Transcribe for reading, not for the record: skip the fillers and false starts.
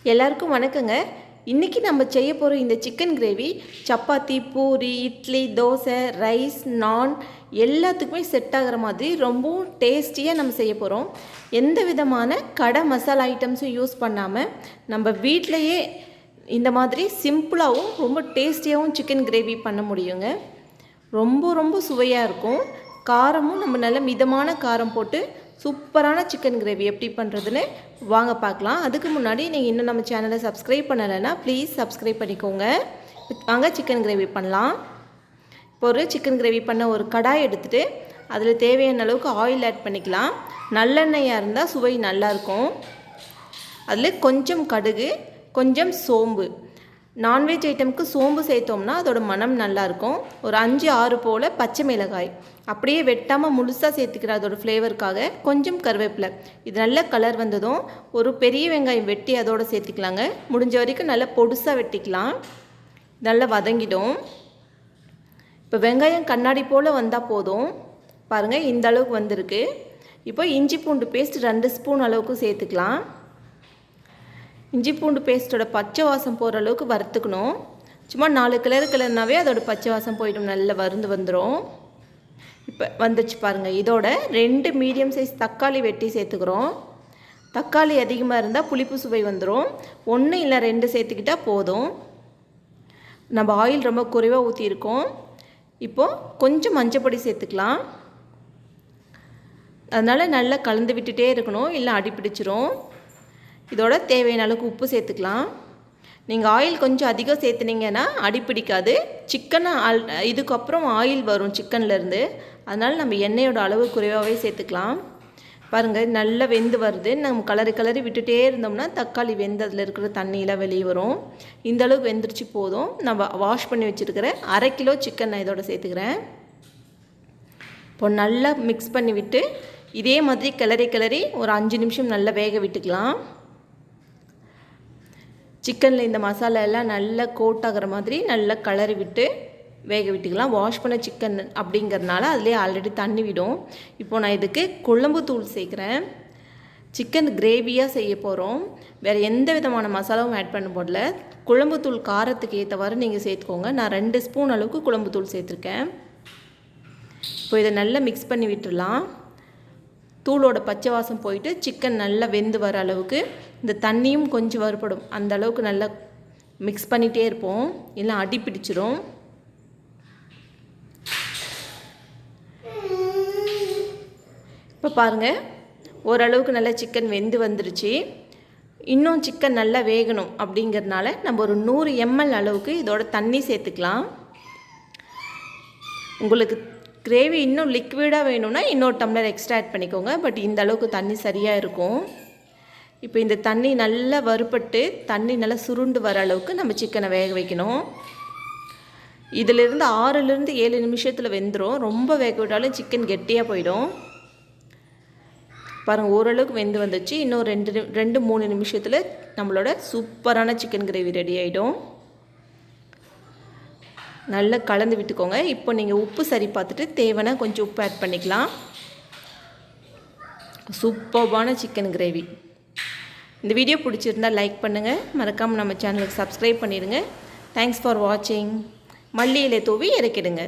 எல்லாருக்கும் வணக்கங்க. இன்றைக்கி நம்ம செய்ய போகிற இந்த chicken gravy chapati, puri, idli, dosa, rice, நான் எல்லாத்துக்குமே செட் ஆகிற மாதிரி ரொம்பவும் டேஸ்டியாக நம்ம செய்ய போகிறோம். எந்த விதமான கடை மசாலா ஐட்டம்ஸும் யூஸ் பண்ணாமல் நம்ம வீட்டிலையே இந்த மாதிரி சிம்பிளாகவும் ரொம்ப டேஸ்டியாகவும் சிக்கன் கிரேவி பண்ண முடியுங்க. ரொம்ப சுவையாக இருக்கும். காரமும் நம்ம நல்ல மிதமான காரம் போட்டு சூப்பரான சிக்கன் கிரேவி எப்படி பண்ணுறதுன்னு வாங்க பார்க்கலாம். அதுக்கு முன்னாடி நீங்கள் இன்னும் நம்ம சேனலை சப்ஸ்கிரைப் பண்ணலைன்னா ப்ளீஸ் சப்ஸ்கிரைப் பண்ணிக்கோங்க. வாங்க சிக்கன் கிரேவி பண்ணலாம். இப்போ ஒரு சிக்கன் கிரேவி பண்ண ஒரு கடாய் எடுத்துகிட்டு அதில் தேவையான அளவுக்கு ஆயில் ஆட் பண்ணிக்கலாம். நல்லெண்ணெயாக இருந்தால் சுவை நல்லாயிருக்கும். அதில் கொஞ்சம் கடுகு, கொஞ்சம் சோம்பு. நான்வெஜ் ஐட்டமுக்கு சோம்பு சேர்த்தோம்னா அதோட மனம் நல்லாயிருக்கும். ஒரு 5-6 போல் பச்சை மிளகாய் அப்படியே வெட்டாமல் முழுசாக சேர்த்துக்கிற அதோட ஃப்ளேவருக்காக கொஞ்சம் கருவேப்பிலை. இது நல்ல கலர் வந்ததும் ஒரு பெரிய வெங்காயம் வெட்டி அதோடு சேர்த்துக்கலாங்க. முடிஞ்ச வரைக்கும் நல்லா பொடுசாக வெட்டிக்கலாம். நல்லா வதங்கிடும். இப்போ வெங்காயம் கண்ணாடி போல் வந்தால் போதும். பாருங்கள், இந்த அளவுக்கு வந்திருக்கு. இப்போ இஞ்சி பூண்டு பேஸ்ட் 2 ஸ்பூன் அளவுக்கு சேர்த்துக்கலாம். இஞ்சி பூண்டு பேஸ்ட்டோட பச்சை வாசம் போகிற அளவுக்கு வறுத்துக்கணும். சும்மா 4 கிளறுனாவே அதோட பச்சை வாசம் போய்டும், நல்லா வறுந்து வந்துடும். இப்போ வந்துச்சு பாருங்கள். இதோட 2 மீடியம் சைஸ் தக்காளி வெட்டி சேர்த்துக்கிறோம். தக்காளி அதிகமாக இருந்தால் புளிப்பு சுவை வந்துடும். 1 இல்லை 2 சேர்த்துக்கிட்டால் போதும். நம்ம ஆயில் ரொம்ப குறைவாக ஊற்றியிருக்கோம். இப்போது கொஞ்சம் மஞ்சப்பொடி சேர்த்துக்கலாம். அதனால் நல்லா கலந்து விட்டுட்டே இருக்கணும், இல்லை அடிப்பிடிச்சிரும். இதோட தேவையான அளவுக்கு உப்பு சேர்த்துக்கலாம். நீங்கள் ஆயில் கொஞ்சம் அதிகம் சேர்த்துனீங்கன்னா அடிப்பிடிக்காது. சிக்கனை இதுக்கப்புறம் ஆயில் வரும் சிக்கன்லேருந்து, அதனால் நம்ம எண்ணெயோட அளவு குறைவாகவே சேர்த்துக்கலாம். பாருங்கள், நல்லா வெந்து வருது. நம்ம கிளறி விட்டுட்டே இருந்தோம்னா தக்காளி வெந்து அதில் இருக்கிற தண்ணியெலாம் வெளியே வரும். இந்த அளவுக்கு வெந்துருச்சு போதும். நம்ம வாஷ் பண்ணி வச்சுருக்கிற 1/2 கிலோ சிக்கன் நான் இதோட சேர்த்துக்கிறேன். இப்போ நல்லா மிக்ஸ் பண்ணி விட்டு இதே மாதிரி கிளறி ஒரு 5 நிமிஷம் நல்லா வேக விட்டுக்கலாம். சிக்கனில் இந்த மசாலா எல்லாம் நல்லா கோட் ஆகிற மாதிரி நல்லா கிளறி விட்டு வேக விட்டுக்கலாம். வாஷ் பண்ண சிக்கன் அப்படிங்கிறதுனால அதிலே ஆல்ரெடி தண்ணி விடும். இப்போது நான் இதுக்கு குழம்பு தூள் சேர்க்குறேன். சிக்கன் கிரேவியாக செய்ய போகிறோம். வேறு எந்த விதமான மசாலாவும் ஆட் பண்ண போடல. குழம்பு தூள் காரத்துக்கு ஏற்றவாறு நீங்கள் சேர்த்துக்கோங்க. நான் 2 ஸ்பூன் அளவுக்கு குழம்பு தூள் சேர்த்துருக்கேன். இப்போ இதை நல்லா மிக்ஸ் பண்ணி விட்டுடலாம். தூளோட பச்சை வாசம் போயிட்டு சிக்கன் நல்லா வெந்து வர அளவுக்கு இந்த தண்ணியும் கொஞ்சம் வறுபடும். அந்த அளவுக்கு நல்லா மிக்ஸ் பண்ணிகிட்டே இருப்போம், இல்லை அடி பிடிச்சிரும். இப்போ பாருங்கள், ஓரளவுக்கு நல்லா சிக்கன் வெந்து வந்துருச்சு. இன்னும் சிக்கன் நல்லா வேகணும் அப்படிங்கிறதுனால நம்ம ஒரு 100 ml அளவுக்கு இதோட தண்ணி சேர்த்துக்கலாம். உங்களுக்கு கிரேவி இன்னும் லிக்விடாக வேணும்னா இன்னொரு டம்ளர் எக்ஸ்ட்ரா ஆட் பண்ணிக்கோங்க. பட் இந்த அளவுக்கு தண்ணி சரியாக இருக்கும். இப்போ இந்த தண்ணி நல்லா வறுபட்டு தண்ணி நல்லா சுருண்டு வர அளவுக்கு நம்ம சிக்கனை வேக வைக்கணும். இதிலிருந்து 6-7 நிமிஷத்தில் வெந்துடும். ரொம்ப வேக விட்டாலும் சிக்கன் கெட்டியாக போயிடும். பாருங்கள், ஓரளவுக்கு வெந்து வந்துச்சு. இன்னும் 2-3 நிமிஷத்தில் நம்மளோட சூப்பரான சிக்கன் கிரேவி ரெடி ஆகிடும். நல்லா கலந்து விட்டுக்கோங்க. இப்போ நீங்கள் உப்பு சரி பார்த்துட்டு தேவைன்னா கொஞ்சம் உப்பு ஆட் பண்ணிக்கலாம். சூப்பரான சிக்கன் கிரேவி. இந்த வீடியோ பிடிச்சிருந்தால் லைக் பண்ணுங்கள். மறக்காமல் நம்ம சேனலுக்கு சப்ஸ்கிரைப் பண்ணிடுங்க. தேங்க்ஸ் ஃபார் வாட்சிங். மல்லி இலை தூவி இறக்கிடுங்க.